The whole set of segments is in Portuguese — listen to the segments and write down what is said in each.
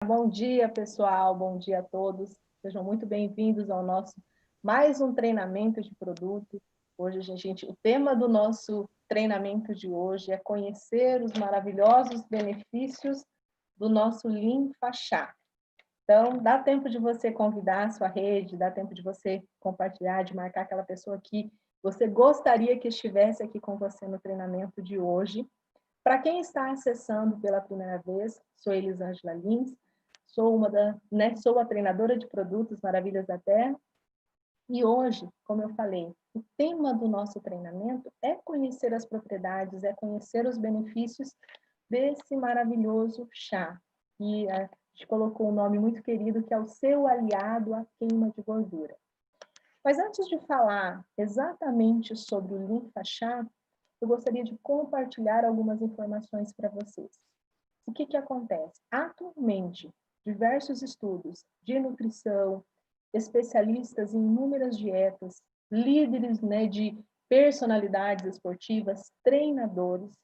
Bom dia, pessoal. Bom dia a todos. Sejam muito bem-vindos ao nosso mais um treinamento de produto. Hoje, o tema do nosso treinamento de hoje é conhecer os maravilhosos benefícios do nosso Linfa Chá. Então, dá tempo de você convidar a sua rede, dá tempo de você compartilhar, de marcar aquela pessoa que você gostaria que estivesse aqui com você no treinamento de hoje. Para quem está acessando pela primeira vez, sou Elisângela Lins, sou a treinadora de produtos Maravilhas da Terra, e hoje, como eu falei, o tema do nosso treinamento é conhecer as propriedades, é conhecer os benefícios desse maravilhoso chá. E a gente colocou um nome muito querido, que é o seu aliado à queima de gordura. Mas antes de falar exatamente sobre o Linfa Chá, eu gostaria de compartilhar algumas informações para vocês. O que acontece? Atualmente, diversos estudos de nutrição, especialistas em inúmeras dietas, líderes, de personalidades esportivas, treinadores,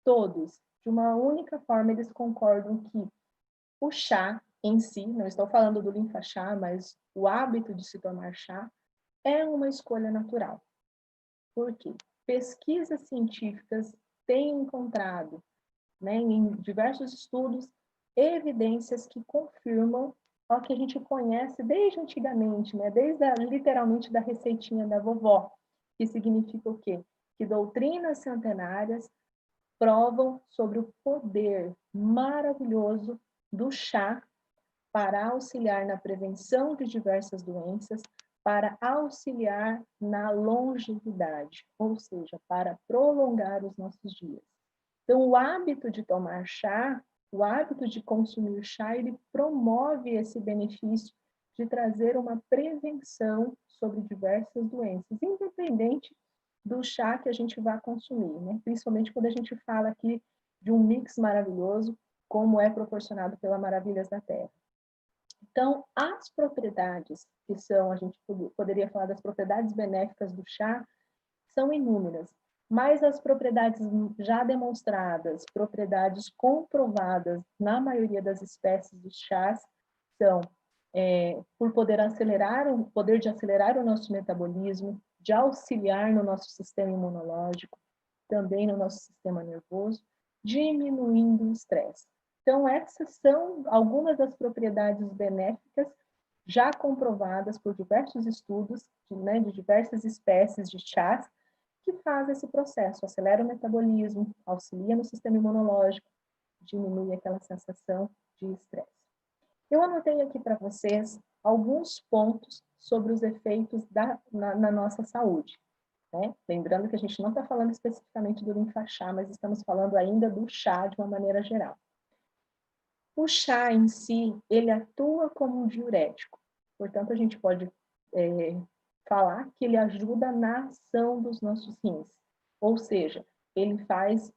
todos, de uma única forma, eles concordam que o chá em si, não estou falando do Linfa Chá, mas o hábito de se tomar chá, é uma escolha natural. Por quê? Pesquisas científicas têm encontrado, em diversos estudos, evidências que confirmam o que a gente conhece desde antigamente, literalmente da receitinha da vovó, que significa o quê? Que doutrinas centenárias provam sobre o poder maravilhoso do chá para auxiliar na prevenção de diversas doenças, para auxiliar na longevidade, ou seja, para prolongar os nossos dias. Então, o hábito de tomar chá, o hábito de consumir chá, ele promove esse benefício de trazer uma prevenção sobre diversas doenças, independente do chá que a gente vai consumir, né? Principalmente quando a gente fala aqui de um mix maravilhoso, como é proporcionado pela Maravilhas da Terra. Então, as propriedades que são, a gente poderia falar das propriedades benéficas do chá, são inúmeras, mas as propriedades já demonstradas, propriedades comprovadas na maioria das espécies de chás, são por poder de acelerar o nosso metabolismo, de auxiliar no nosso sistema imunológico, também no nosso sistema nervoso, diminuindo o estresse. Então, essas são algumas das propriedades benéficas já comprovadas por diversos estudos, de diversas espécies de chás, que faz esse processo, acelera o metabolismo, auxilia no sistema imunológico, diminui aquela sensação de estresse. Eu anotei aqui para vocês alguns pontos sobre os efeitos na nossa saúde. Né? Lembrando que a gente não está falando especificamente do Linfa Chá, mas estamos falando ainda do chá de uma maneira geral. O chá em si, ele atua como um diurético. Portanto, a gente pode falar que ele ajuda na ação dos nossos rins. Ou seja, ele faz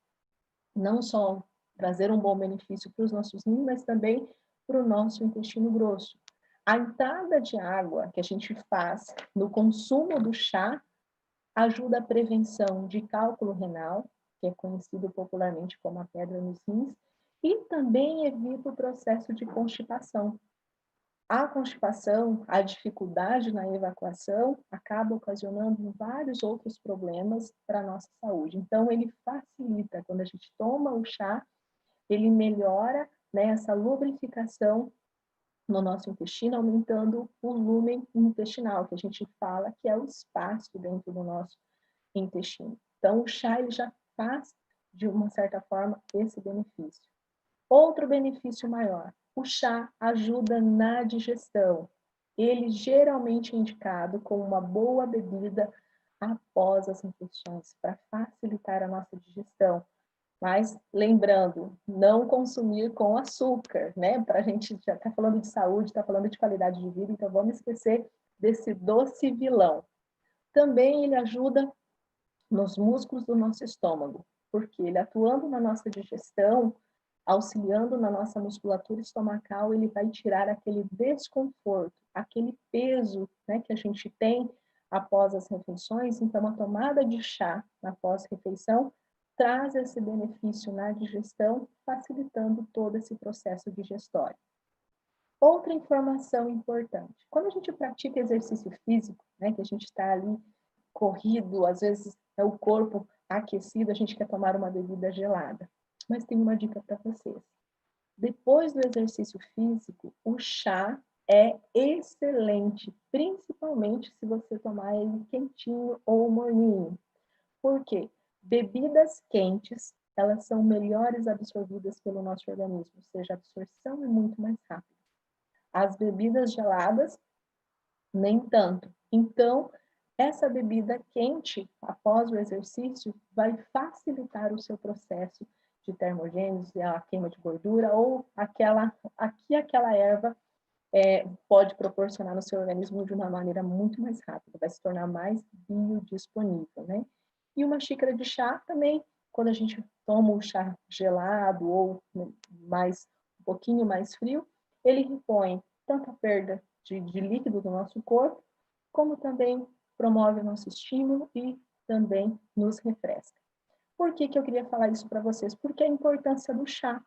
não só trazer um bom benefício para os nossos rins, mas também para o nosso intestino grosso. A entrada de água que a gente faz no consumo do chá ajuda a prevenção de cálculo renal, que é conhecido popularmente como a pedra nos rins, e também evita o processo de constipação. A constipação, a dificuldade na evacuação, acaba ocasionando vários outros problemas para a nossa saúde. Então, ele facilita, quando a gente toma o chá, ele melhora, essa lubrificação no nosso intestino, aumentando o lúmen intestinal, que a gente fala que é o espaço dentro do nosso intestino. Então, o chá ele já faz, de uma certa forma, esse benefício. Outro benefício maior, o chá ajuda na digestão. Ele geralmente é indicado como uma boa bebida após as refeições, para facilitar a nossa digestão. Mas, lembrando, não consumir com açúcar, né? Para a gente já está falando de saúde, está falando de qualidade de vida, então vamos esquecer desse doce vilão. Também ele ajuda nos músculos do nosso estômago, porque ele atuando na nossa digestão, auxiliando na nossa musculatura estomacal, ele vai tirar aquele desconforto, aquele peso, que a gente tem após as refeições. Então, a tomada de chá após refeição traz esse benefício na digestão, facilitando todo esse processo digestório. Outra informação importante, quando a gente pratica exercício físico, né, que a gente está ali corrido, às vezes é o corpo aquecido, a gente quer tomar uma bebida gelada. Mas tem uma dica para vocês. Depois do exercício físico, o chá é excelente, principalmente se você tomar ele quentinho ou morninho. Por quê? Bebidas quentes, elas são melhores absorvidas pelo nosso organismo, ou seja, a absorção é muito mais rápida. As bebidas geladas, nem tanto. Então, essa bebida quente, após o exercício, vai facilitar o seu processo de termogênese, a queima de gordura, ou aquela erva pode proporcionar no seu organismo de uma maneira muito mais rápida, vai se tornar mais biodisponível, né? E uma xícara de chá também, quando a gente toma o chá gelado ou um pouquinho mais frio, ele repõe tanto a perda de líquido do nosso corpo, como também promove o nosso estímulo e também nos refresca. Por que eu queria falar isso para vocês? Porque a importância do chá,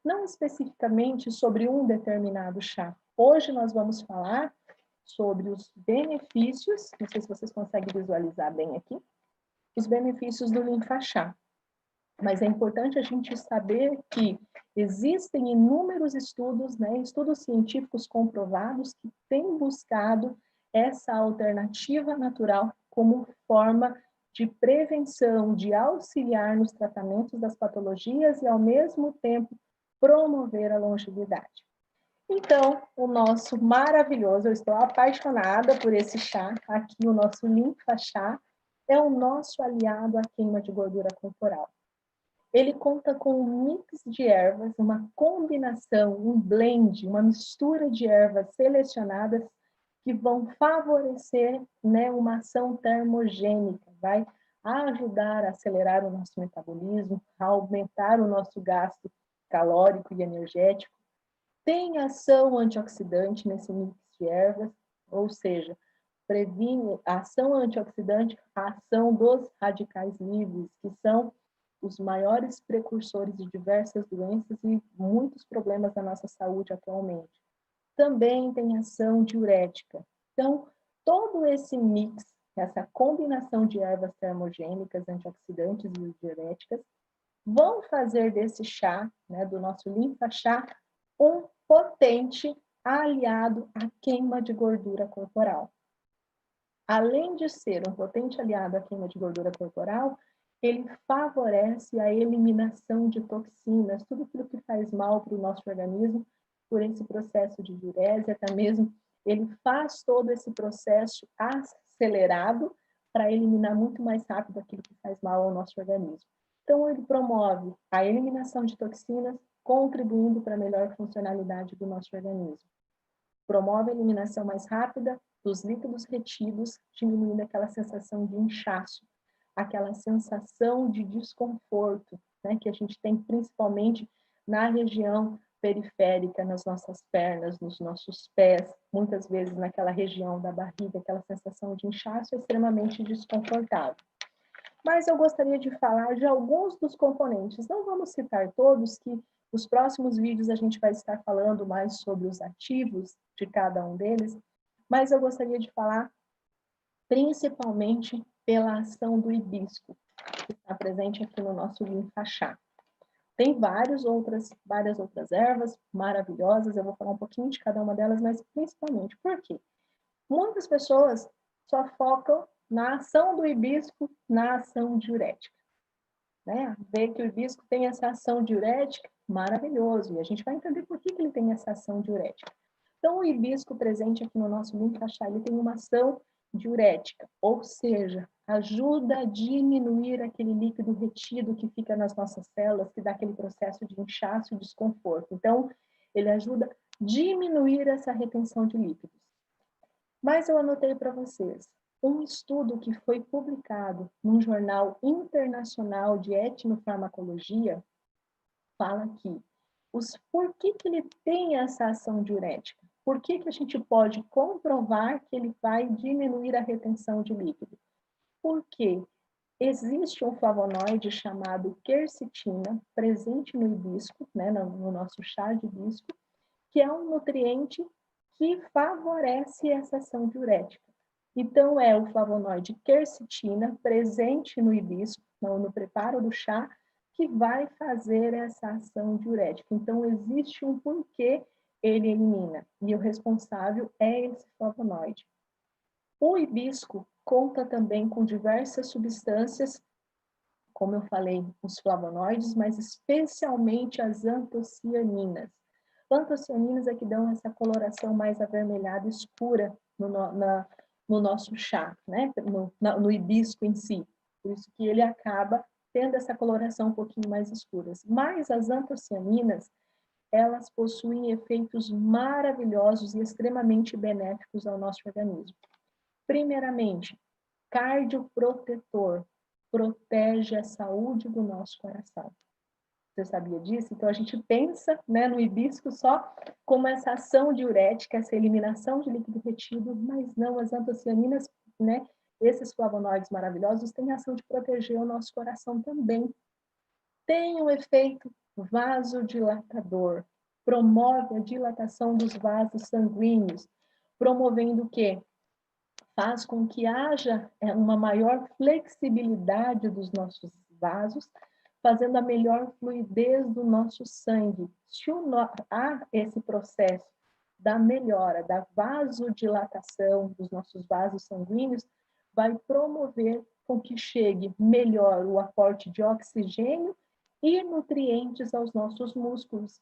não especificamente sobre um determinado chá. Hoje nós vamos falar sobre os benefícios, não sei se vocês conseguem visualizar bem aqui, os benefícios do linfa-chá. Mas é importante a gente saber que existem inúmeros estudos, né, estudos científicos comprovados que têm buscado essa alternativa natural como forma de prevenção, de auxiliar nos tratamentos das patologias e, ao mesmo tempo, promover a longevidade. Então, o nosso maravilhoso, eu estou apaixonada por esse chá, aqui o nosso linfa-chá, é o nosso aliado à queima de gordura corporal. Ele conta com um mix de ervas, uma combinação, um blend, uma mistura de ervas selecionadas que vão favorecer, né, uma ação termogênica, vai ajudar a acelerar o nosso metabolismo, a aumentar o nosso gasto calórico e energético. Tem ação antioxidante nesse mix de ervas, ou seja, previne a ação antioxidante, a ação dos radicais livres, que são os maiores precursores de diversas doenças e muitos problemas da nossa saúde atualmente. Também tem ação diurética. Então, todo esse mix, essa combinação de ervas termogênicas, antioxidantes e diuréticas, vão fazer desse chá, né, do nosso linfa-chá, um potente aliado à queima de gordura corporal. Além de ser um potente aliado à queima de gordura corporal, ele favorece a eliminação de toxinas, tudo aquilo que faz mal para o nosso organismo, por esse processo de diurese, até mesmo ele faz todo esse processo acelerado para eliminar muito mais rápido aquilo que faz mal ao nosso organismo. Então, ele promove a eliminação de toxinas, contribuindo para a melhor funcionalidade do nosso organismo. Promove a eliminação mais rápida dos líquidos retidos, diminuindo aquela sensação de inchaço, aquela sensação de desconforto, né, que a gente tem principalmente na região periférica, nas nossas pernas, nos nossos pés, muitas vezes naquela região da barriga, aquela sensação de inchaço é extremamente desconfortável. Mas eu gostaria de falar de alguns dos componentes. Não vamos citar todos, que nos próximos vídeos a gente vai estar falando mais sobre os ativos de cada um deles, mas eu gostaria de falar principalmente pela ação do hibisco, que está presente aqui no nosso linfa-chá. Tem várias outras ervas maravilhosas, eu vou falar um pouquinho de cada uma delas, mas principalmente por quê? Muitas pessoas só focam na ação do hibisco, na ação diurética. Né? Ver que o hibisco tem essa ação diurética, maravilhoso, e a gente vai entender por que ele tem essa ação diurética. Então, o hibisco presente aqui no nosso linfa-chá, ele tem uma ação diurética, ou seja, ajuda a diminuir aquele líquido retido que fica nas nossas células, que dá aquele processo de inchaço e desconforto. Então, ele ajuda a diminuir essa retenção de líquidos. Mas eu anotei para vocês um estudo que foi publicado num jornal internacional de etnofarmacologia, fala que por que ele tem essa ação diurética? Por que a gente pode comprovar que ele vai diminuir a retenção de líquido? Porque existe um flavonoide chamado quercetina, presente no hibisco, né, no nosso chá de hibisco, que é um nutriente que favorece essa ação diurética. Então, é o flavonoide quercetina, presente no hibisco, no preparo do chá, que vai fazer essa ação diurética. Então, existe um porquê ele elimina, e o responsável é esse flavonoide. O hibisco conta também com diversas substâncias, como eu falei, os flavonoides, mas especialmente as antocianinas. Antocianinas é que dão essa coloração mais avermelhada escura no nosso chá, né? No hibisco em si. Por isso que ele acaba tendo essa coloração um pouquinho mais escura. Mas as antocianinas, elas possuem efeitos maravilhosos e extremamente benéficos ao nosso organismo. Primeiramente, cardioprotetor, protege a saúde do nosso coração. Você sabia disso? Então, a gente pensa, né, no hibisco só como essa ação diurética, essa eliminação de líquido retido, mas não, as antocianinas, né, esses flavonoides maravilhosos, têm a ação de proteger o nosso coração também. Tem um efeito vasodilatador, promove a dilatação dos vasos sanguíneos, promovendo o quê? Faz com que haja uma maior flexibilidade dos nossos vasos, fazendo a melhor fluidez do nosso sangue. Se há esse processo da melhora, da vasodilatação dos nossos vasos sanguíneos, vai promover com que chegue melhor o aporte de oxigênio e nutrientes aos nossos músculos.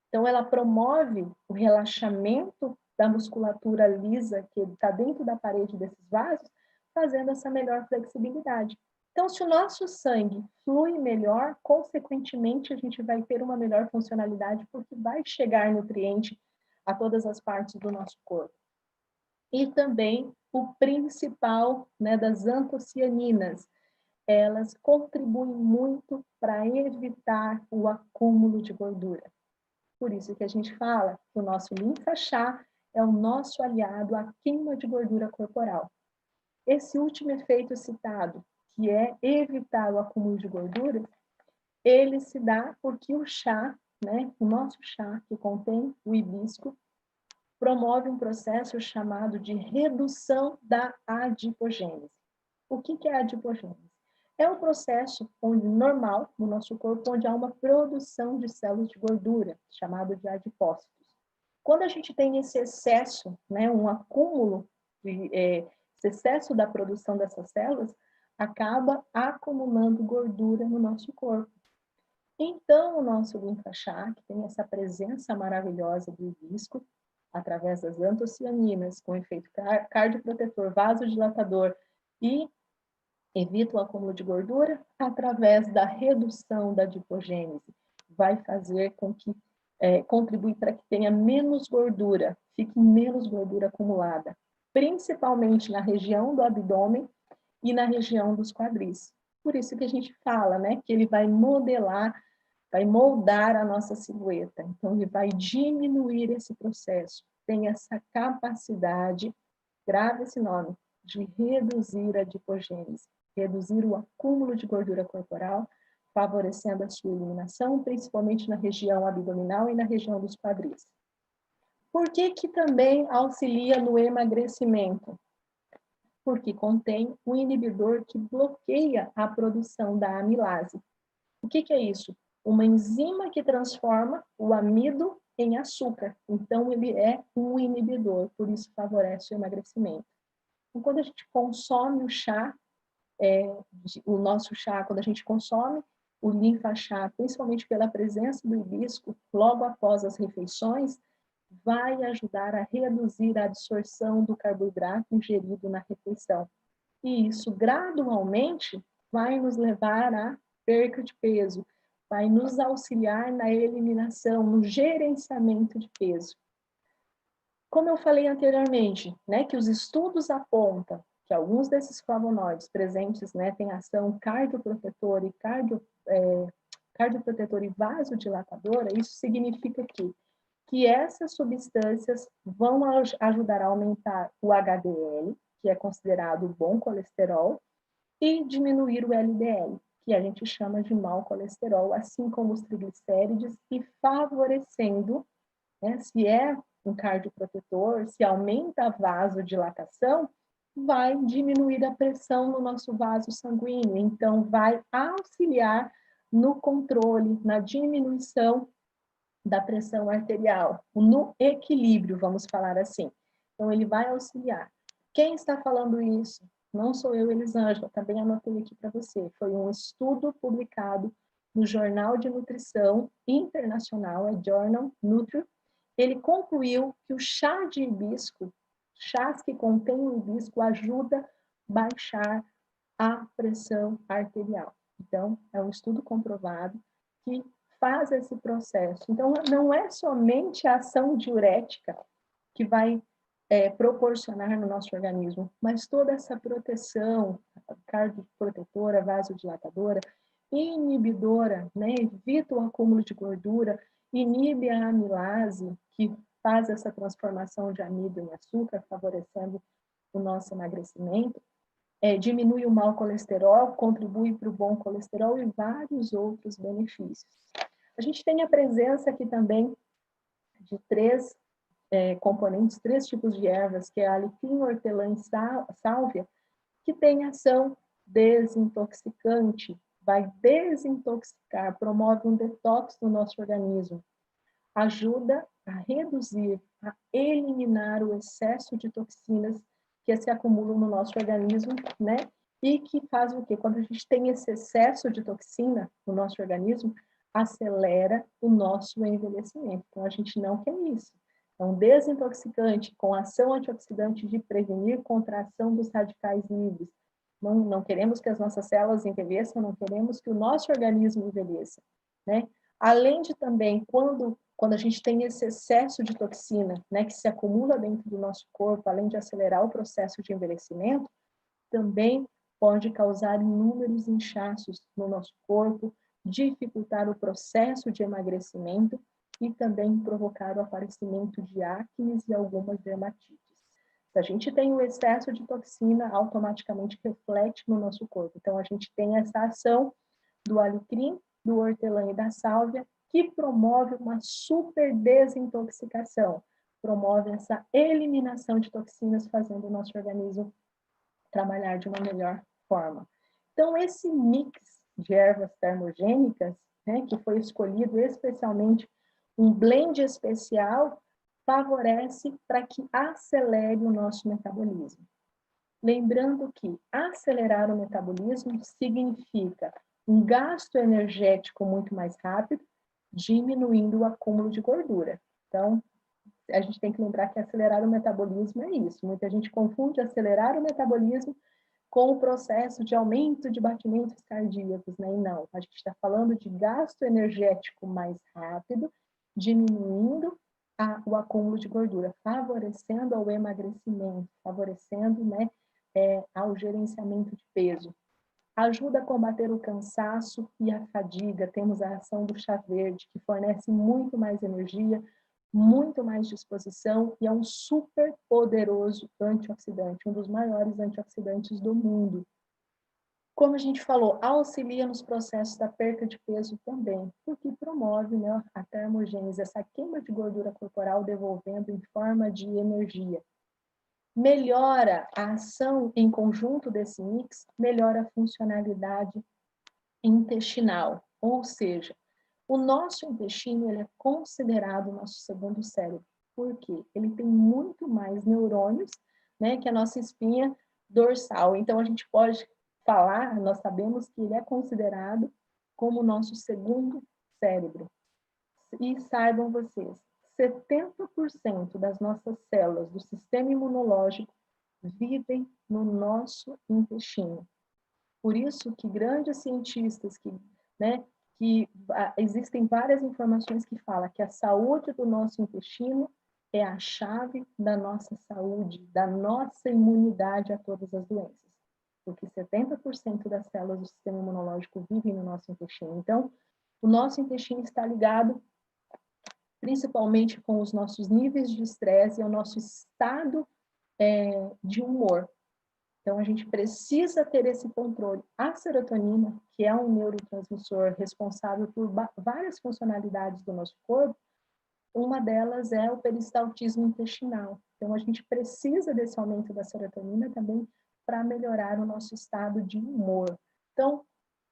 Então, ela promove o relaxamento da musculatura lisa que está dentro da parede desses vasos, fazendo essa melhor flexibilidade. Então, se o nosso sangue flui melhor, consequentemente, a gente vai ter uma melhor funcionalidade, porque vai chegar nutriente a todas as partes do nosso corpo. E também o principal, né, das antocianinas, elas contribuem muito para evitar o acúmulo de gordura. Por isso que a gente fala que o nosso linfa-chá é o nosso aliado à queima de gordura corporal. Esse último efeito citado, que é evitar o acúmulo de gordura, ele se dá porque o chá, né, o nosso chá, que contém o hibisco, promove um processo chamado de redução da adipogênese. O que é a adipogênese? É um processo normal no nosso corpo, onde há uma produção de células de gordura, chamado de adipócitos. Quando a gente tem esse excesso, né, um acúmulo, esse excesso da produção dessas células, acaba acumulando gordura no nosso corpo. Então, o nosso linfa-chá, que tem essa presença maravilhosa do hibisco, através das antocianinas, com efeito cardioprotetor, vasodilatador e evita o acúmulo de gordura, através da redução da adipogênese, vai fazer com que contribui para que tenha menos gordura, fique menos gordura acumulada, principalmente na região do abdômen e na região dos quadris. Por isso que a gente fala, né, que ele vai modelar, vai moldar a nossa silhueta. Então, ele vai diminuir esse processo, tem essa capacidade, grave esse nome, de reduzir a adipogênese, reduzir o acúmulo de gordura corporal, favorecendo a sua eliminação, principalmente na região abdominal e na região dos quadris. Por que também auxilia no emagrecimento? Porque contém um inibidor que bloqueia a produção da amilase. O que é isso? Uma enzima que transforma o amido em açúcar. Então, ele é um inibidor, por isso favorece o emagrecimento. Então, quando a gente consome o chá, o nosso chá, quando a gente consome o linfa-chá, principalmente pela presença do hibisco, logo após as refeições, vai ajudar a reduzir a absorção do carboidrato ingerido na refeição. E isso, gradualmente, vai nos levar à perca de peso, vai nos auxiliar na eliminação, no gerenciamento de peso. Como eu falei anteriormente, né, que os estudos apontam que alguns desses flavonoides presentes, né, têm ação cardioprotetora cardioprotetora e vasodilatadora, isso significa que essas substâncias vão ajudar a aumentar o HDL, que é considerado bom colesterol, e diminuir o LDL, que a gente chama de mau colesterol, assim como os triglicérides, e favorecendo né? Se é um cardioprotetor, se aumenta a vasodilatação, vai diminuir a pressão no nosso vaso sanguíneo, então vai auxiliar no controle, na diminuição da pressão arterial, no equilíbrio, vamos falar assim. Então, ele vai auxiliar. Quem está falando isso? Não sou eu, Elisângela, também anotei aqui para você. Foi um estudo publicado no Jornal de Nutrição Internacional, é Journal Nutri. Ele concluiu que o chá de hibisco, chás que contêm o hibisco, ajuda a baixar a pressão arterial. Então, é um estudo comprovado que faz esse processo. Então, não é somente a ação diurética que vai proporcionar no nosso organismo, mas toda essa proteção cardioprotetora, vasodilatadora, inibidora, né? Evita o acúmulo de gordura, inibe a amilase, que faz essa transformação de amido em açúcar, favorecendo o nosso emagrecimento, diminui o mau colesterol, contribui para o bom colesterol e vários outros benefícios. A gente tem a presença aqui também de três componentes, três tipos de ervas, que é a alecrim, hortelã e sálvia, que tem ação desintoxicante, vai desintoxicar, promove um detox no nosso organismo, ajuda a reduzir, a eliminar o excesso de toxinas que se acumulam no nosso organismo, né? E que faz o quê? Quando a gente tem esse excesso de toxina no nosso organismo, acelera o nosso envelhecimento. Então, a gente não quer isso. É um desintoxicante com ação antioxidante de prevenir contração dos radicais livres. Não queremos que as nossas células envelheçam, não queremos que o nosso organismo envelheça, né? Além de também, quando a gente tem esse excesso de toxina, né, que se acumula dentro do nosso corpo, além de acelerar o processo de envelhecimento, também pode causar inúmeros inchaços no nosso corpo, dificultar o processo de emagrecimento e também provocar o aparecimento de acne e algumas dermatites. Se a gente tem o excesso de toxina, automaticamente reflete no nosso corpo. Então, a gente tem essa ação do alecrim, do hortelã e da sálvia, que promove uma super desintoxicação, promove essa eliminação de toxinas, fazendo o nosso organismo trabalhar de uma melhor forma. Então, esse mix de ervas termogênicas, né, que foi escolhido especialmente, um blend especial, favorece para que acelere o nosso metabolismo. Lembrando que acelerar o metabolismo significa um gasto energético muito mais rápido, diminuindo o acúmulo de gordura. Então, a gente tem que lembrar que acelerar o metabolismo é isso. Muita gente confunde acelerar o metabolismo com o processo de aumento de batimentos cardíacos, né? E não, a gente está falando de gasto energético mais rápido, diminuindo o acúmulo de gordura, favorecendo ao emagrecimento, favorecendo, né, ao gerenciamento de peso. Ajuda a combater o cansaço e a fadiga. Temos a ação do chá verde, que fornece muito mais energia, muito mais disposição e é um super poderoso antioxidante, um dos maiores antioxidantes do mundo. Como a gente falou, auxilia nos processos da perda de peso também, porque promove, né, a termogênese, essa queima de gordura corporal, devolvendo em forma de energia. Melhora a ação em conjunto desse mix, melhora a funcionalidade intestinal, ou seja, o nosso intestino ele é considerado o nosso segundo cérebro. Por quê? Ele tem muito mais neurônios, né, que a nossa espinha dorsal. Então, a gente pode falar, nós sabemos que ele é considerado como o nosso segundo cérebro. E saibam vocês, 70% das nossas células do sistema imunológico vivem no nosso intestino. Por isso que grandes cientistas que existem várias informações que falam que a saúde do nosso intestino é a chave da nossa saúde, da nossa imunidade a todas as doenças. Porque 70% das células do sistema imunológico vivem no nosso intestino. Então, o nosso intestino está ligado principalmente com os nossos níveis de estresse e o nosso estado de humor. Então, a gente precisa ter esse controle. A serotonina, que é um neurotransmissor responsável por várias funcionalidades do nosso corpo, uma delas é o peristaltismo intestinal. Então, a gente precisa desse aumento da serotonina também para melhorar o nosso estado de humor. Então,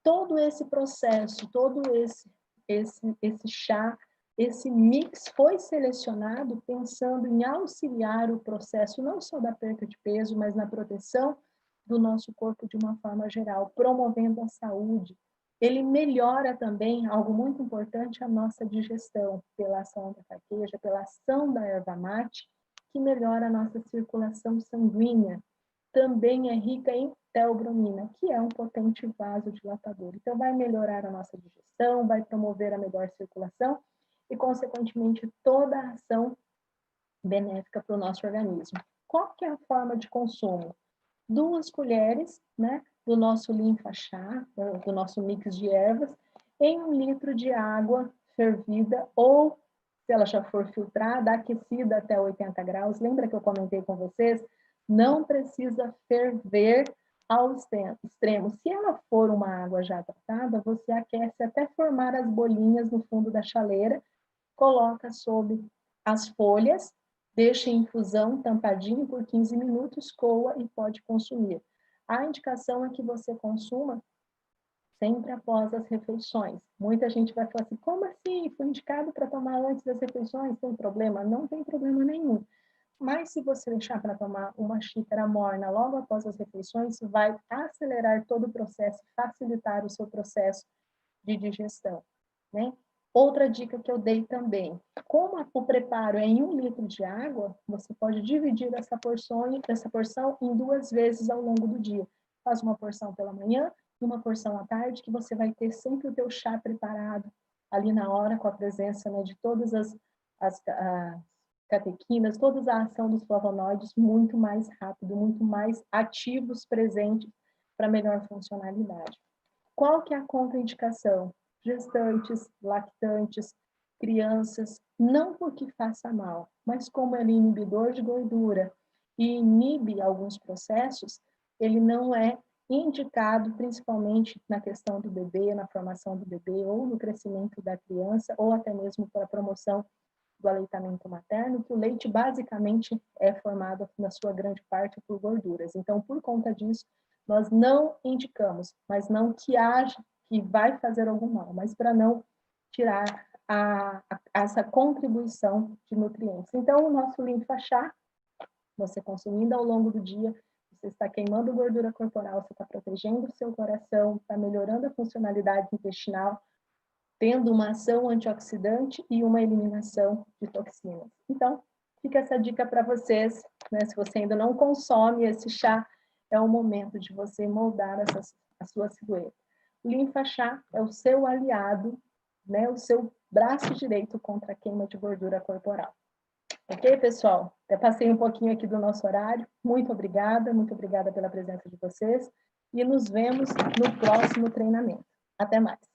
todo esse processo, todo esse chá, esse mix foi selecionado pensando em auxiliar o processo não só da perda de peso, mas na proteção do nosso corpo de uma forma geral, promovendo a saúde. Ele melhora também, algo muito importante, a nossa digestão, pela ação da carqueja, pela ação da erva mate, que melhora a nossa circulação sanguínea. Também é rica em teobromina, que é um potente vasodilatador. Então, vai melhorar a nossa digestão, vai promover a melhor circulação e, consequentemente, toda a ação benéfica para o nosso organismo. Qual que é a forma de consumo? 2 colheres, né, do nosso linfa chá, do nosso mix de ervas, em 1 litro de água fervida ou, se ela já for filtrada, aquecida até 80 graus. Lembra que eu comentei com vocês? Não precisa ferver ao extremo. Se ela for uma água já tratada, você aquece até formar as bolinhas no fundo da chaleira, coloca sobre as folhas, deixa em infusão tampadinho por 15 minutos, coa e pode consumir. A indicação é que você consuma sempre após as refeições. Muita gente vai falar assim, como assim? Foi indicado para tomar antes das refeições? Tem problema? Não tem problema nenhum. Mas se você deixar para tomar uma xícara morna logo após as refeições, vai acelerar todo o processo, facilitar o seu processo de digestão, né? Outra dica que eu dei também, como o preparo é em 1 litro de água, você pode dividir essa porção em 2 vezes ao longo do dia. Faz uma porção pela manhã e uma porção à tarde, que você vai ter sempre o teu chá preparado ali na hora, com a presença, né, de todas as catequinas, toda a ação dos flavonoides muito mais rápido, muito mais ativos presentes para melhor funcionalidade. Qual que é a contraindicação? Gestantes, lactantes, crianças, não porque faça mal, mas como ele é inibidor de gordura e inibe alguns processos, ele não é indicado principalmente na questão do bebê, na formação do bebê, ou no crescimento da criança, ou até mesmo para a promoção do aleitamento materno, que o leite basicamente é formado, na sua grande parte, por gorduras. Então, por conta disso, nós não indicamos, mas não que haja, que vai fazer algum mal, mas para não tirar essa contribuição de nutrientes. Então, o nosso linfa chá, você consumindo ao longo do dia, você está queimando gordura corporal, você está protegendo o seu coração, está melhorando a funcionalidade intestinal, tendo uma ação antioxidante e uma eliminação de toxinas. Então, fica essa dica para vocês, né? Se você ainda não consome esse chá, é o momento de você moldar a sua silhueta. O linfa chá é o seu aliado, né? O seu braço direito contra a queima de gordura corporal. Ok, pessoal? Eu passei um pouquinho aqui do nosso horário. Muito obrigada pela presença de vocês e nos vemos no próximo treinamento. Até mais.